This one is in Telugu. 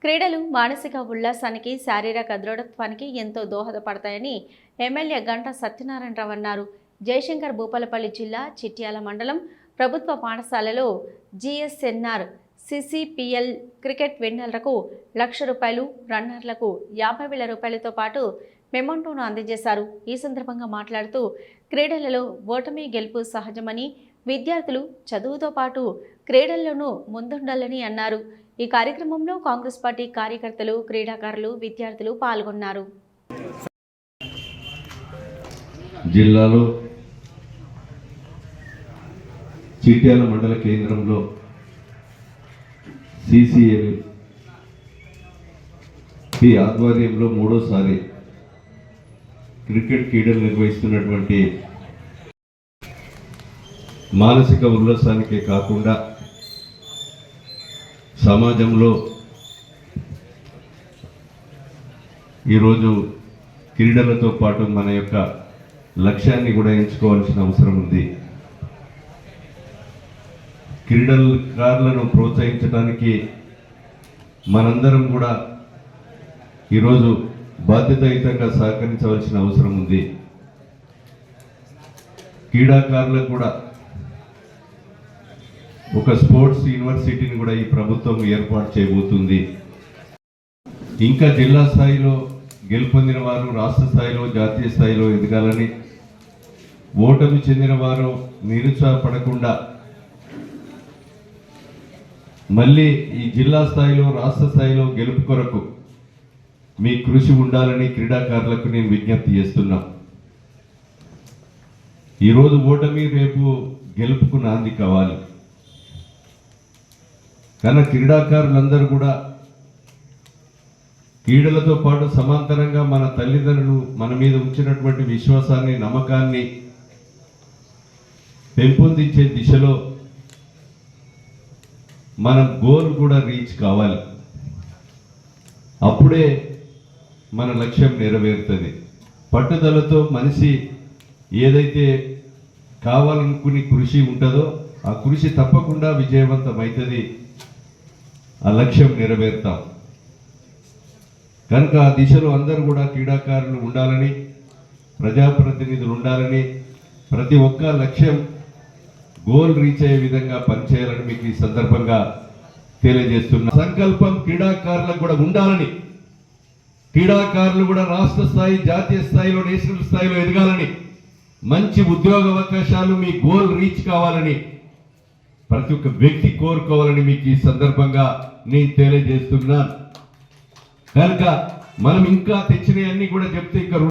క్రీడలు మానసిక ఉల్లాసానికి శారీరక దృఢత్వానికి ఎంతో దోహదపడతాయని ఎమ్మెల్యే గంటా సత్యనారాయణరావు అన్నారు. జయశంకర్ భూపాలపల్లి జిల్లా చిట్యాల మండలం ప్రభుత్వ పాఠశాలలో జిఎస్ఎన్ఆర్ సిసిపిఎల్ క్రికెట్ విన్నర్లకు ₹1,00,000, రన్నర్లకు ₹50,000తో పాటు మెమోంటోను అందజేశారు. ఈ సందర్భంగా మాట్లాడుతూ క్రీడలలో ఓటమి గెలుపు సహజమని, విద్యార్థులు చదువుతో పాటు క్రీడల్లోనూ ముందుండాలని అన్నారు. ఈ కార్యక్రమంలో కాంగ్రెస్ పార్టీ కార్యకర్తలు, క్రీడాకారులు, విద్యార్థులు పాల్గొన్నారు. జిల్లాలో చిట్యాల మండల కేంద్రంలో సిసిఎల్ ఆధ్వర్యంలో మూడోసారి క్రికెట్ క్రీడలు నిర్వహిస్తున్నటువంటి మానసిక ఉల్లాసానికే కాకుండా సమాజంలో ఈరోజు క్రీడలతో పాటు మన యొక్క లక్ష్యాన్ని కూడా ఎంచుకోవాల్సిన అవసరం ఉంది. క్రీడలను ప్రోత్సహించడానికి మనందరం కూడా ఈరోజు బాధ్యతాయుతంగా సహకరించవలసిన అవసరం ఉంది. క్రీడాకారులకు కూడా ఒక స్పోర్ట్స్ యూనివర్సిటీని కూడా ఈ ప్రభుత్వం ఏర్పాటు చేయబోతుంది. ఇంకా జిల్లా స్థాయిలో గెలుపొందిన వారు రాష్ట్ర స్థాయిలో, జాతీయ స్థాయిలో ఎదగాలని, ఓటమి చెందిన వారు నిరుత్సాహపడకుండా మళ్ళీ ఈ జిల్లా స్థాయిలో, రాష్ట్ర స్థాయిలో గెలుపు కొరకు మీ కృషి ఉండాలని క్రీడాకారులకు నేను విజ్ఞప్తి చేస్తున్నా. ఈరోజు ఓటమి రేపు గెలుపుకు నాంది కావాలి. కానీ క్రీడాకారులందరూ కూడా క్రీడలతో పాటు సమాంతరంగా మన తల్లిదండ్రులు మన మీద ఉంచినటువంటి విశ్వాసాన్ని, నమ్మకాన్ని పెంపొందించే దిశలో మన గోల్ కూడా రీచ్ కావాలి. అప్పుడే మన లక్ష్యం నెరవేరుతుంది. పట్టుదలతో మనిషి ఏదైతే కావాలనుకుని కృషి ఉంటుందో ఆ కృషి తప్పకుండా విజయవంతమవుతుంది. ఆ లక్ష్యం నెరవేరుతాం. కనుక ఆ దిశలో అందరూ కూడా క్రీడాకారులు ఉండాలని, ప్రజాప్రతినిధులు ఉండాలని, ప్రతి ఒక్క లక్ష్యం గోల్ రీచ్ అయ్యే విధంగా పనిచేయాలని మీకు ఈ సందర్భంగా తెలియజేస్తున్నా. సంకల్పం క్రీడాకారులకు కూడా ఉండాలని, క్రీడాకారులు కూడా రాష్ట్ర స్థాయి, జాతీయ స్థాయిలో, నేషనల్ స్థాయిలో ఎదగాలని, మంచి ఉద్యోగ అవకాశాలు, మీ గోల్ రీచ్ కావాలని ప్రతి ఒక్క వ్యక్తి కోరుకోవాలని మీకు ఈ సందర్భంగా నేను తెలియజేస్తున్నాను. కనుక మనం ఇంకా తెచ్చినవన్నీ కూడా చెప్తే ఇంకా